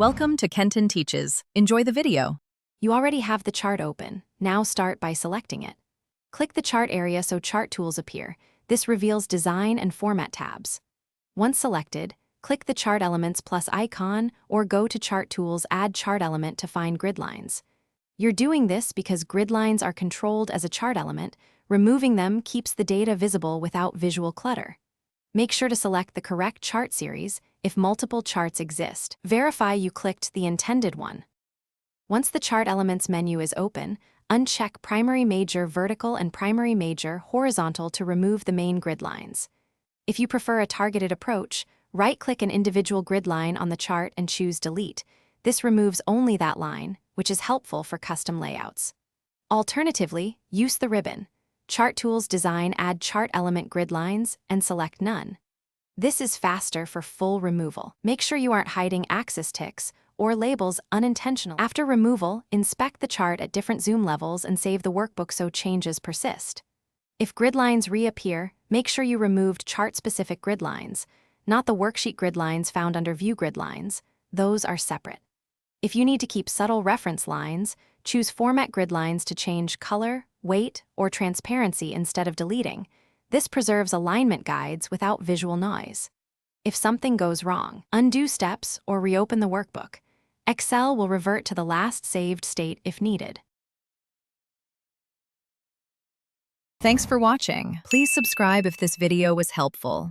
Welcome to Kenton Teaches. Enjoy the video. You already have the chart open. Now start by selecting it. Click the chart area so chart tools appear. This reveals design and format tabs. Once selected, click the chart elements plus icon or go to chart tools, add chart element to find grid lines. You're doing this because grid lines are controlled as a chart element. Removing them keeps the data visible without visual clutter. Make sure to select the correct chart series if multiple charts exist. Verify you clicked the intended one. Once the Chart Elements menu is open, uncheck Primary Major Vertical and Primary Major Horizontal to remove the main grid lines. If you prefer a targeted approach, right-click an individual grid line on the chart and choose Delete. This removes only that line, which is helpful for custom layouts. Alternatively, use the ribbon. Chart Tools Design, add chart element grid lines and select None. This is faster for full removal. Make sure you aren't hiding axis ticks or labels unintentionally. After removal, inspect the chart at different zoom levels and save the workbook so changes persist. If grid lines reappear, make sure you removed chart-specific grid lines, not the worksheet grid lines found under View Grid Lines. Those are separate. If you need to keep subtle reference lines, choose Format Grid Lines to change color, weight, or transparency instead of deleting. This preserves alignment guides without visual noise. If something goes wrong, undo steps or reopen the workbook. Excel will revert to the last saved state if needed. Thanks for watching. Please subscribe if this video was helpful.